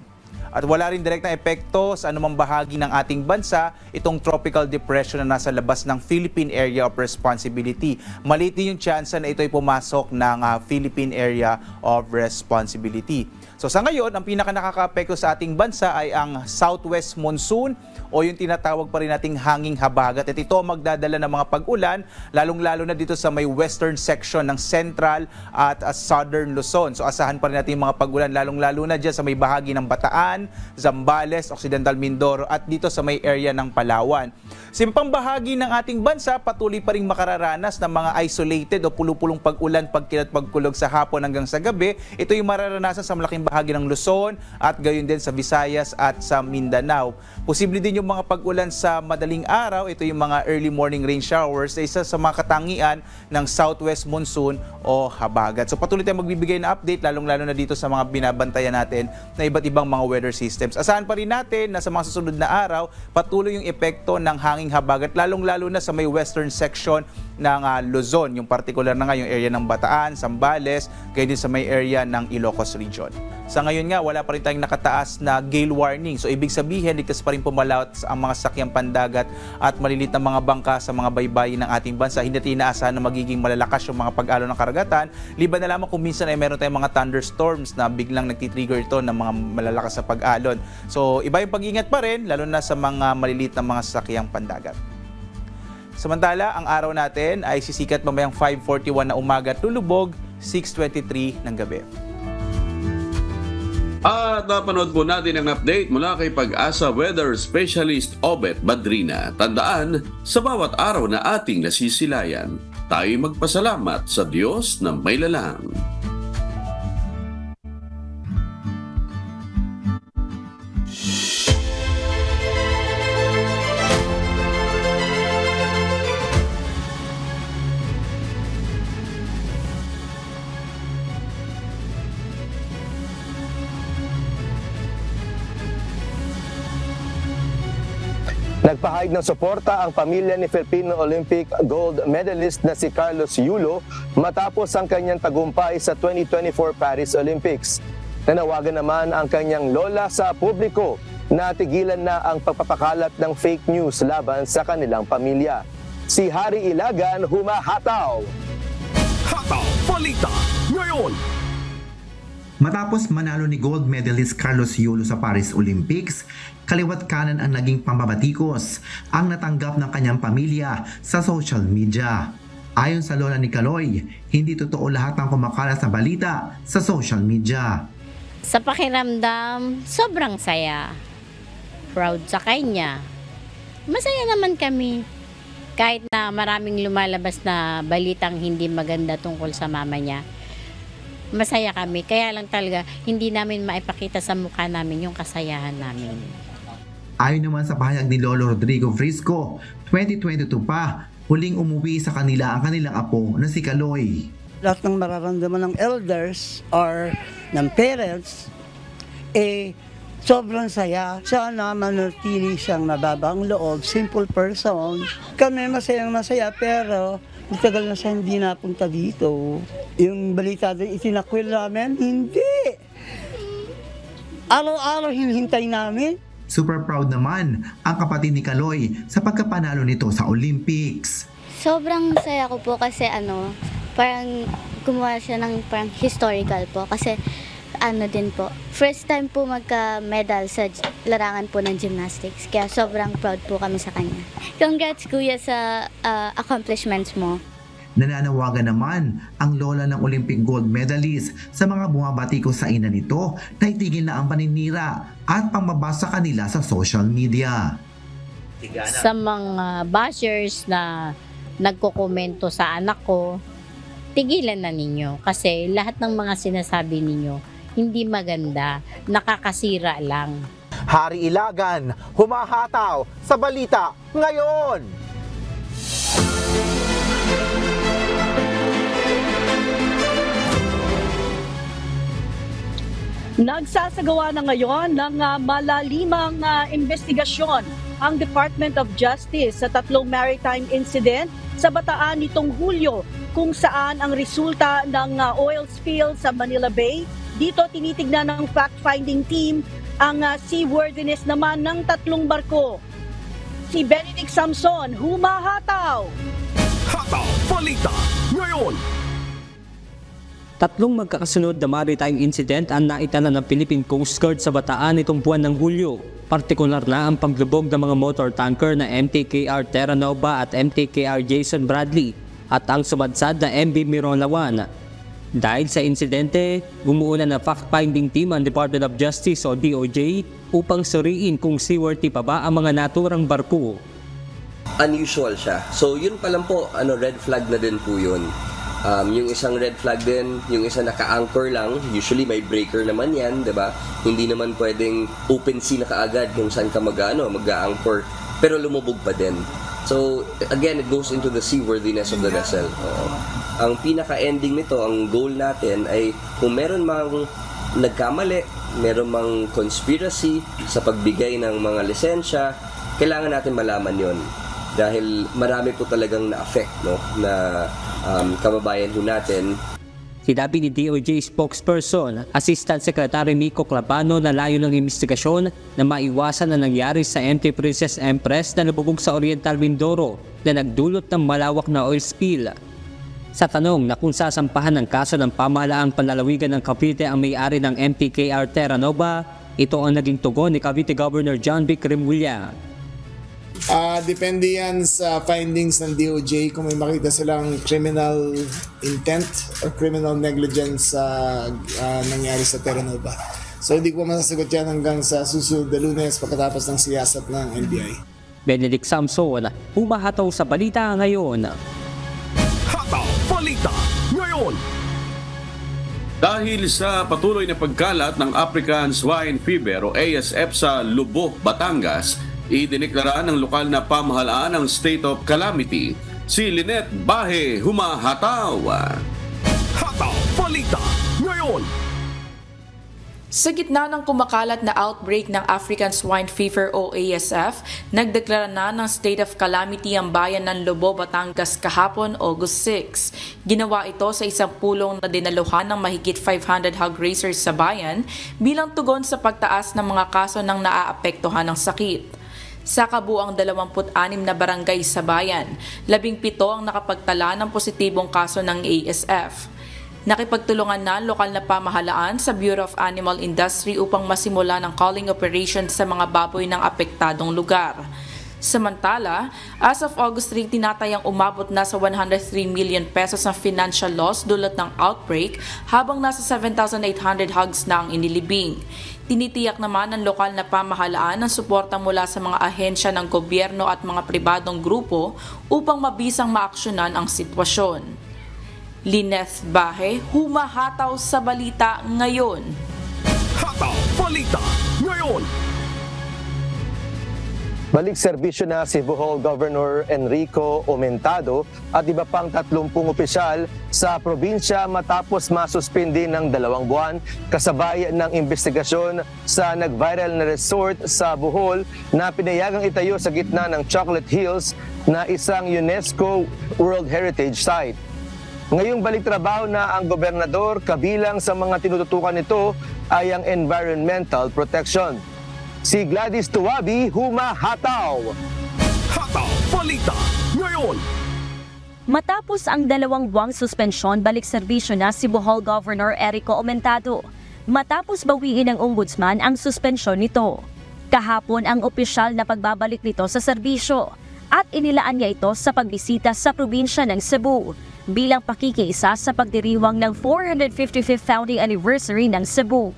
At wala rin direktang epekto sa anumang bahagi ng ating bansa itong tropical depression na nasa labas ng Philippine Area of Responsibility. Maliit din yung tsansa na ito ay pumasok ng Philippine Area of Responsibility. So sa ngayon, ang pinaka nakaka-apekto sa ating bansa ay ang southwest monsoon o yung tinatawag pa rin nating hanging habagat. At ito magdadala ng mga pag-ulan, lalong-lalo na dito sa may western section ng central at southern Luzon. So asahan pa rin natin yung mga pag-ulan, lalong-lalo na dyan sa may bahagi ng Bataan, Zambales, Occidental Mindoro at dito sa may area ng Palawan. Sa ibang bahagi ng ating bansa, patuloy pa rin makararanas ng mga isolated o pulupulong pag-ulan, pagkilat, pagkulog sa hapon hanggang sa gabi. Ito yung mararanasan sa malaking bahagi ng Luzon at gayon din sa Visayas at sa Mindanao. Posible din yung mga pag-ulan sa madaling araw. Ito yung mga early morning rain showers na isa sa mga katangian ng southwest monsoon o habagat. So patuloy tayong magbibigay na update, lalong-lalo na dito sa mga binabantayan natin na iba't ibang mga weather systems. Asahan pa rin natin na sa mga susunod na araw, patuloy yung epekto ng hanging habagat, lalong-lalo na sa may western section ng Luzon, yung particular na nga yung area ng Bataan, Zambales, gayon din sa may area ng Ilocos region. Sa ngayon nga, wala pa rin tayong nakataas na gale warning. So ibig sabihin, ligtas pa rin pumalawat ang mga sakyang pandagat at malilit na mga bangka sa mga baybayin ng ating bansa. Hindi natin inaasahan na magiging malalakas yung mga pag-alon ng karagatan. Liban na lamang kung minsan ay meron tayong mga thunderstorms na biglang nagtitrigger ito ng mga malalakas na pag-alon. So iba yung pag-ingat pa rin, lalo na sa mga malilit na mga sakyang pandagat. Samantala, ang araw natin ay sisikat mamayang 5:41 na umaga at lulubog 6:23 ng gabi. At napanood po natin ang update mula kay Pag-asa Weather Specialist Obet Badrina. Tandaan, sa bawat araw na ating nasisilayan, tayo magpasalamat sa Diyos na may lalang. Nagpahayag ng suporta ang pamilya ni Filipino Olympic gold medalist na si Carlos Yulo matapos ang kanyang tagumpay sa 2024 Paris Olympics. Nanawagan naman ang kanyang lola sa publiko na tigilan na ang pagpapakalat ng fake news laban sa kanilang pamilya. Si Harry Ilagan humahataw. Hataw Balita ngayon. Matapos manalo ni gold medalist Carlos Yulo sa Paris Olympics, kaliwat kanan ang naging pambabatikos ang natanggap ng kanyang pamilya sa social media. Ayon sa lola ni Kaloy, hindi totoo lahat ng kumakalat sa balita sa social media. Sa pakiramdam, sobrang saya. Proud sa kanya. Masaya naman kami. Kahit na maraming lumalabas na balitang hindi maganda tungkol sa mama niya, masaya kami. Kaya lang talaga, hindi namin maipakita sa mukha namin yung kasayahan namin. Ayon naman sa pahayag ni Lolo Rodrigo Frisco, 2022 pa, huling umuwi sa kanila ang kanilang apo na si Kaloy. Lahat ng mararamdaman ng elders or ng parents, sobrang saya. Sana manatili siyang mababang loob, simple person. Kami masayang masaya pero matagal na siya hindi napunta dito. Yung balita din itinakwil namin, hindi. Araw-araw hinihintay namin. Super proud naman ang kapatid ni Kaloy sa pagkapanalo nito sa Olympics. Sobrang saya ko po kasi parang gumawa siya ng parang historical po kasi din po. First time po magka-medal sa larangan po ng gymnastics. Kaya sobrang proud po kami sa kanya. Congrats kuya sa accomplishments mo. Nananawagan naman ang lola ng Olympic gold medalist sa mga bumabati ko sa ina nito na itigil na ang paninira at pambabasa kanila sa social media. Sa mga bashers na nagkokomento sa anak ko, tigilan na ninyo kasi lahat ng mga sinasabi ninyo hindi maganda, nakakasira lang. Hari Ilagan, humahataw sa balita ngayon. Nagsasagawa na ngayon ng malalimang investigasyon ang Department of Justice sa tatlong maritime incident sa Bataan nitong Hulyo kung saan ang resulta ng oil spill sa Manila Bay. Dito tinitignan ng fact-finding team ang seaworthiness naman ng tatlong barko. Si Benedict Samson, humahataw! Hataw Balita ngayon! Tatlong magkakasunod na maritime incident ang naitala ng Philippine Coast Guard sa Bataan nitong buwan ng Hulyo. Partikular na ang paglubog ng mga motor tanker na MTKR Terra Nova at MTKR Jason Bradley at ang sumadsad na MV Mironlawan. Dahil sa insidente, gumuuna na fact-finding team ang Department of Justice o DOJ upang suriin kung seaworthy pa ba ang mga naturang barko. Unusual siya. So yun pa lang po, red flag na din po yun. Yung isang red flag din, yung isa naka-anchor lang, usually may breaker naman yan, di ba? Hindi naman pwedeng open sea na kaagad kung saan ka mag-anchor, pero lumubog pa din. So again, it goes into the seaworthiness of the vessel. Ang pinaka-ending nito, ang goal natin ay kung meron mang nagkamali, meron mang conspiracy sa pagbigay ng mga lisensya, kailangan natin malaman yon. Dahil marami po talagang na-affect, no, na kababayan po natin. Sinabi ni DOJ spokesperson, Assistant Secretary Mico Clabano na layo ng investigasyon na maiwasan na nangyari sa MT Princess Empress na nabubog sa Oriental Mindoro na nagdulot ng malawak na oil spill. Sa tanong na kung sasampahan ng kaso ng pamahalaang panlalawigan ng Cavite ang may-ari ng MTKR Terra Nova, ito ang naging tugon ni Cavite Governor John B. Cremulya. Depende yan sa findings ng DOJ kung may makita silang criminal intent or criminal negligence nangyari sa Terra Nova. So hindi ko masasagot yan hanggang sa susunod na Lunes pagkatapos ng siyasat ng NBI. Benedict Samson, humahataw sa balita ngayon. Hataw Balita ngayon! Dahil sa patuloy na pagkalat ng African Swine Fever o ASF sa Lubok, Batangas, idineklara ng lokal na pamahalaan ang state of calamity. Si Lynette Bahe, humahataw. Hataw Balita ngayon! Sa gitna ng kumakalat na outbreak ng African Swine Fever o ASF, nagdeklara na ng state of calamity ang bayan ng Lobo, Batangas kahapon, August 6. Ginawa ito sa isang pulong na dinaluhan ng mahigit 500 hog raisers sa bayan bilang tugon sa pagtaas ng mga kaso ng naaapektuhan ng sakit. Sa kabuang 26 na barangay sa bayan, 17 ang nakapagtala ng positibong kaso ng ASF. Nakipagtulungan na ang lokal na pamahalaan sa Bureau of Animal Industry upang masimula ng culling operation sa mga baboy ng apektadong lugar. Samantala, as of August 3, tinatayang umabot na sa 103 million pesos ang financial loss dulot ng outbreak habang nasa 7,800 hogs na ang inilibing. Tinitiyak naman ng lokal na pamahalaan ang suporta mula sa mga ahensya ng gobyerno at mga pribadong grupo upang mabisang maaksyonan ang sitwasyon. Lynette Bahe, humahataw sa balita ngayon. Hataw Balita ngayon! Balik serbisyo na si Bohol Governor Enrico Aumentado at iba pang 30 opisyal sa probinsya matapos masuspindi ng 2 buwan kasabay ng investigasyon sa nag-viral na resort sa Bohol na pinayagang itayo sa gitna ng Chocolate Hills na isang UNESCO World Heritage Site. Ngayong balik trabaho na ang gobernador, kabilang sa mga tinututukan nito ay ang environmental protection. Si Gladys Tuwabi, humahataw. Hataw Balita ngayon. Matapos ang 2 buwang suspensyon, balik serbisyo na si Bohol Governor Erico Aumentado. Matapos bawiin ng Ombudsman ang suspensyon nito. Kahapon ang opisyal na pagbabalik nito sa serbisyo at inilaan niya ito sa pagbisita sa probinsya ng Cebu bilang pakikiisa sa pagdiriwang ng 455th founding anniversary ng Cebu,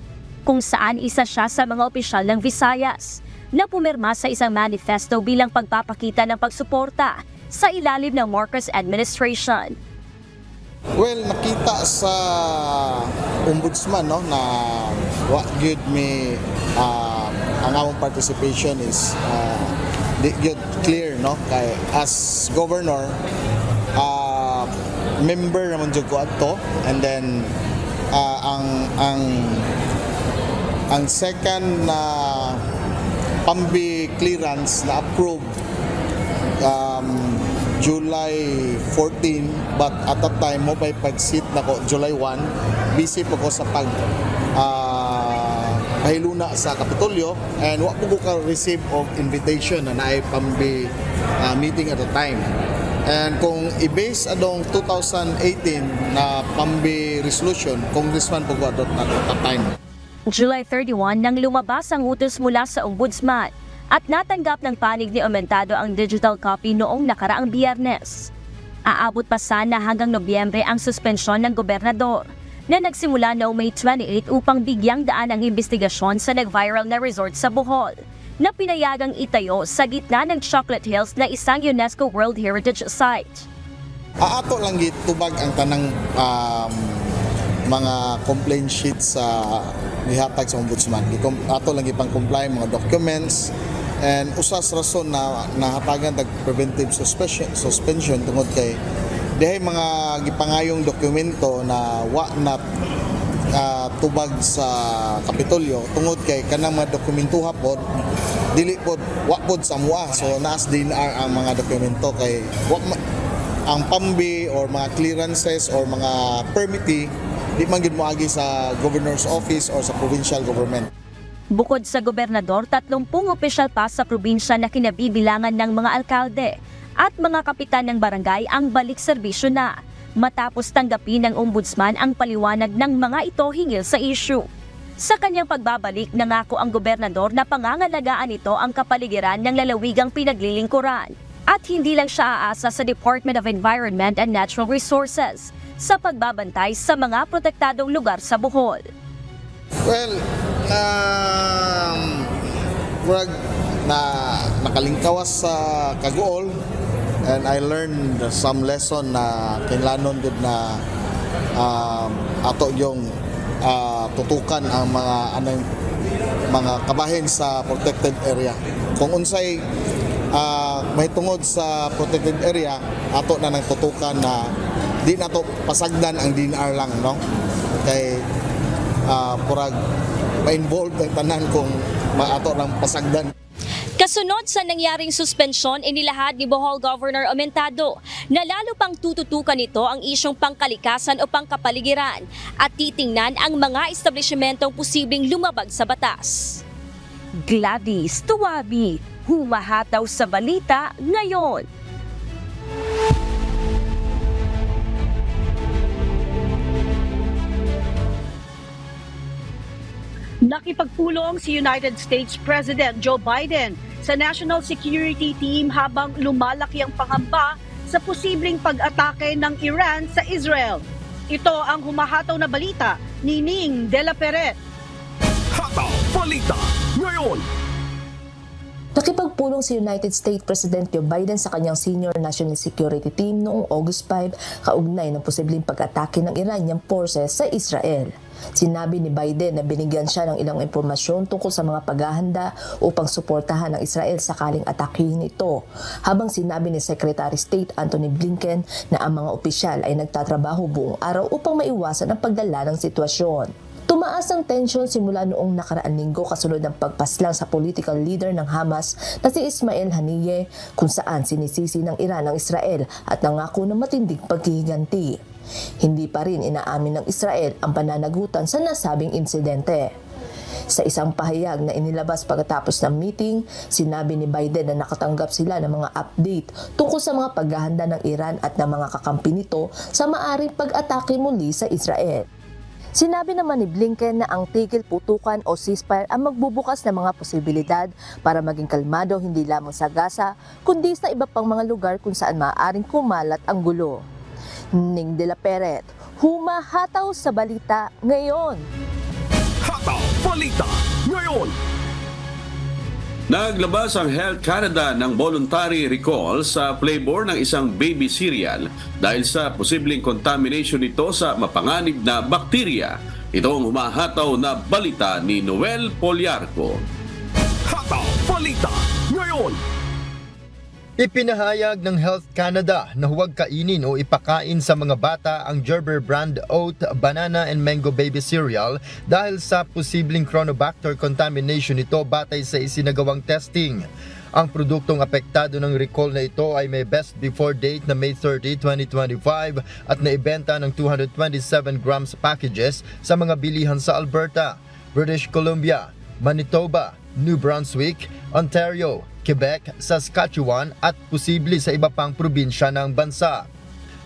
kung saan isa siya sa mga opisyal ng Visayas na pumirma sa isang manifesto bilang pagpapakita ng pagsuporta sa ilalim ng Marcos administration. Well, nakita sa ombudsman no na what good me ang among participation is good clear no kay as governor member naman jud ko adto, and then ang second na PAMBI clearance na approved July 14, but at that time mo pag-sit na ko July 1, busy po ko sa pahiluna sa Kapitolyo, and wa po ko receive of invitation na naay PAMBI meeting at the time. And kung i-base adong 2018 na PAMBI resolution, congressman po ko at that time. July 31 nang lumabas ang utos mula sa ombudsman at natanggap ng panig ni Aumentado ang digital copy noong nakaraang Biyernes. Aabot pa sana hanggang Nobyembre ang suspensyon ng gobernador na nagsimula noong May 28 upang bigyang daan ang investigasyon sa nag-viral na resort sa Bohol na pinayagang itayo sa gitna ng Chocolate Hills na isang UNESCO World Heritage Site. Ato lang gitubag ang tanang mga complaint sheets sa gihatag sa ombudsman. Ato lang ipang comply mga documents, and usas rason na nahatagan tag preventive suspension tungod kay dihay mga gipangayong dokumento na wa na tubag sa Kapitolyo tungod kay kanang mga dokumentuha pod dili pod wa pod sa mua, so naas DNR ang mga dokumento kay ang PAMBI or mga clearances or mga permittee di man gid moagi sa governor's office or sa provincial government. Bukod sa gobernador, 30 opisyal pa sa probinsya na kinabibilangan ng mga alkalde at mga kapitan ng barangay ang balik serbisyo na, matapos tanggapin ng ombudsman ang paliwanag ng mga ito hinggil sa issue. Sa kanyang pagbabalik, nangako ang gobernador na pangangalagaan ito ang kapaligiran ng lalawigang pinaglilingkuran at hindi lang siya aasa sa Department of Environment and Natural Resources sa pagbabantay sa mga protektadong lugar sa Bohol. Well, nakalingkawas sa Kagool, and I learned some lesson na kinlanon gud na ato yung tutukan ang mga kabahin sa protected area. Kung unsay may tungod sa protected area, ato na nang tutukan na di na to pasagdan ang DNR lang, no? Kay purag ma-involved ang tanan kung maato lang pasagdan. Kasunod sa nangyaring suspensyon, inilahad ni Bohol Governor Aumentado na lalo pang tututukan nito ang isyong pangkalikasan o pangkapaligiran at titingnan ang mga establishmentong posibleng lumabag sa batas. Gladys Tuwabi, humahataw sa balita ngayon. Nakipagpulong si United States President Joe Biden sa National Security Team habang lumalaki ang pangamba sa posibleng pag-atake ng Iran sa Israel. Ito ang humahataw na balita ni Ning De La Peret. Hataw Balita ngayon. Nakipagpulong si United States President Joe Biden sa kanyang Senior National Security Team noong August 5 kaugnay ng posibleng pag-atake ng Iranian forces sa Israel. Sinabi ni Biden na binigyan siya ng ilang impormasyon tungkol sa mga paghahanda upang suportahan ng Israel sakaling atakihin ito, habang sinabi ni Secretary of State Antony Blinken na ang mga opisyal ay nagtatrabaho buong araw upang maiwasan ang pagdala ng sitwasyon. Tumaas ang tensyon simula noong nakaraan linggo kasunod ng pagpaslang sa political leader ng Hamas na si Ismail Haniyeh, kung saan sinisisi ng Iran ang Israel at nangako ng matinding paghihiganti. Hindi pa rin inaamin ng Israel ang pananagutan sa nasabing insidente. Sa isang pahayag na inilabas pagkatapos ng meeting, sinabi ni Biden na nakatanggap sila ng mga update tungkol sa mga paghahanda ng Iran at ng mga kakampi nito sa maaring pag-atake muli sa Israel. Sinabi naman ni Blinken na ang tigil putukan o ceasefire ang magbubukas ng mga posibilidad para maging kalmado hindi lamang sa Gaza, kundi sa iba pang mga lugar kung saan maaaring kumalat ang gulo. Ning de la Peret, humahataw sa balita ngayon. Hataw Balita Ngayon! Naglabas ang Health Canada ng voluntary recall sa flavor ng isang baby cereal dahil sa posibleng contamination nito sa mapanganib na bakterya. Ito ang humahataw na balita ni Noel Poliarco. Hataw Balita Ngayon! Ipinahayag ng Health Canada na huwag kainin o ipakain sa mga bata ang Gerber brand oat, banana and mango baby cereal dahil sa posibleng Chronobacter contamination nito batay sa isinagawang testing. Ang produktong apektado ng recall na ito ay may best before date na May 30, 2025 at naibenta ng 227 grams packages sa mga bilihan sa Alberta, British Columbia, Manitoba, New Brunswick, Ontario, Quebec, Saskatchewan at posible sa iba pang probinsya ng bansa.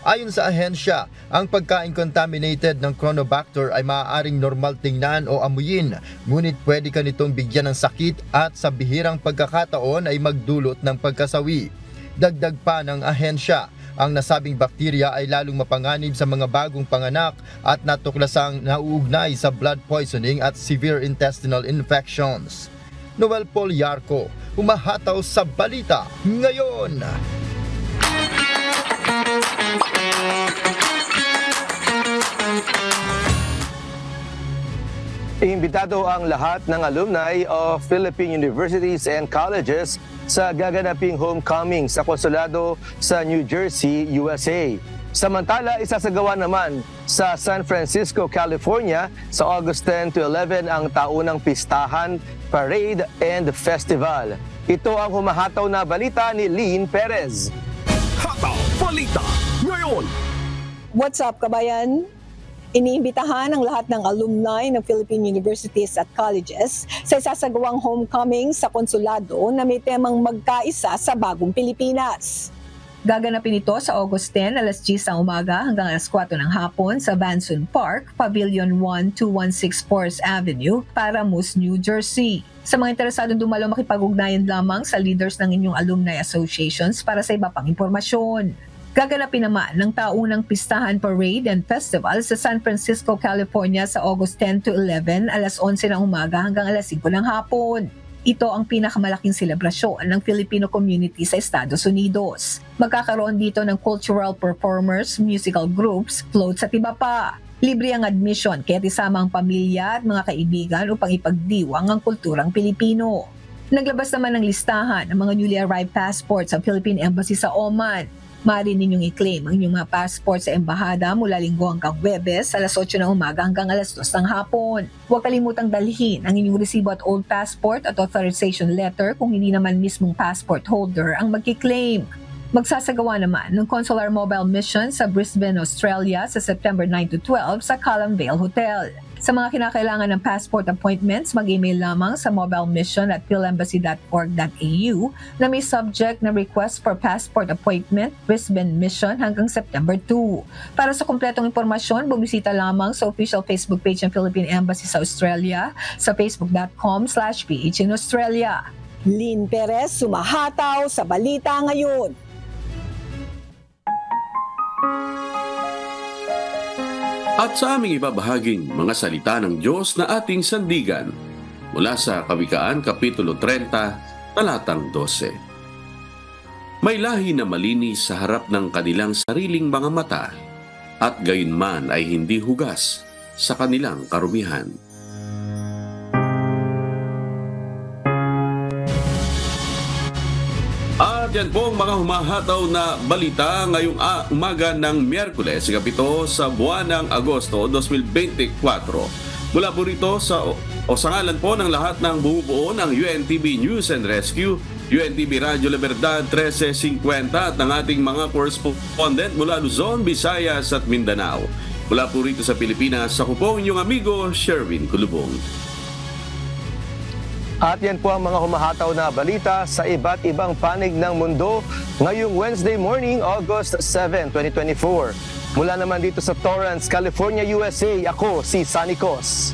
Ayon sa ahensya, ang pagkain contaminated ng Chronobacter ay maaaring normal tingnan o amuyin, ngunit pwede ka nitong bigyan ng sakit at sa bihirang pagkakataon ay magdulot ng pagkasawi. Dagdag pa ng ahensya, ang nasabing bakterya ay lalong mapanganib sa mga bagong panganak at natuklasang nauugnay sa blood poisoning at severe intestinal infections. Noel Poliarco, humahataw sa balita ngayon. Iimbitado ang lahat ng alumni of Philippine universities and colleges sa gaganaping homecoming sa konsulado sa New Jersey, USA. Samantala, isasagawa naman sa San Francisco, California sa August 10 to 11 ang taunang pistahan, parade and festival. Ito ang humahataw na balita ni Lynn Perez. Hataw Balita Ngayon! What's up, kabayan? Iniimbitahan ang lahat ng alumni ng Philippine universities at colleges sa isasagawang homecoming sa konsulado na may temang magkaisa sa bagong Pilipinas. Gaganapin ito sa August 10, alas 10 ng umaga hanggang alas 4 ng hapon sa Vanson Park, Pavilion 1216 Forest Avenue, Paramus, New Jersey. Sa mga interesadong dumalo, makipag-ugnayan lamang sa leaders ng inyong alumni associations para sa iba pang impormasyon. Gaganapin naman ng taunang pistahan, parade and festival sa San Francisco, California sa August 10 to 11, alas 11 ng umaga hanggang alas 5 ng hapon. Ito ang pinakamalaking selebrasyon ng Filipino community sa Estados Unidos. Magkakaroon dito ng cultural performers, musical groups, floats at iba pa. Libre ang admission kaya isama ang pamilya at mga kaibigan upang ipagdiwang ang kulturang Pilipino. Naglabas naman ng listahan ng mga newly arrived passports sa Philippine Embassy sa Oman. Maaari ninyong i-claim ang inyong mga passport sa embahada mula Linggo hanggang Huwebes, alas 8 ng umaga hanggang alas 2 ng hapon. Huwag kalimutang dalhin ang inyong resibo at old passport at authorization letter kung hindi naman mismong passport holder ang magki-claim. Magsasagawa naman ng Consular Mobile Mission sa Brisbane, Australia sa September 9 to 12 sa Calam Vale Hotel. Sa mga kinakailangan ng passport appointments, mag-email lamang sa mobilemission@philembassy.org.au na may subject na request for passport appointment, Brisbane Mission hanggang September 2. Para sa kumpletong impormasyon, bumisita lamang sa official Facebook page ng Philippine Embassy sa Australia sa facebook.com/PH in Australia. Lynn Perez, sumahataw sa balita ngayon. At sa aming ibabahaging mga salita ng Diyos na ating sandigan mula sa Kawikaan, Kapitulo 30, talatang 12. May lahi na malinis sa harap ng kanilang sariling mga mata at gayunman ay hindi hugas sa kanilang karumihan. At yan po ang mga humahataw na balita ngayong umaga ng Miyerkules, ikapito sa buwan ng Agosto 2024. Mula po rito sa ngalan po ng lahat ng bumubuo ng UNTV News and Rescue, UNTV Radyo Libertad 1350 at ng ating mga correspondent mula Luzon, Visayas at Mindanao. Mula po rito sa Pilipinas, ako po inyong amigo Sherwin Kulubong. At yan po ang mga humahataw na balita sa iba't ibang panig ng mundo ngayong Wednesday morning, August 7, 2024. Mula naman dito sa Torrance, California, USA, ako si Sunny Cos.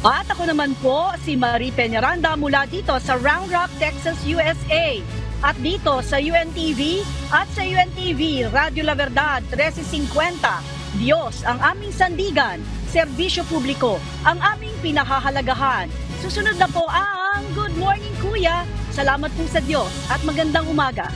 At ako naman po si Marie Peñaranda mula dito sa Round Rock, Texas, USA. At dito sa UNTV at sa UNTV Radio La Verdad 1350. Diyos ang aming sandigan, serbisyo publiko ang aming pinahahalagahan. Susunod na po ang Good Morning Kuya. Salamat po sa Diyos at magandang umaga.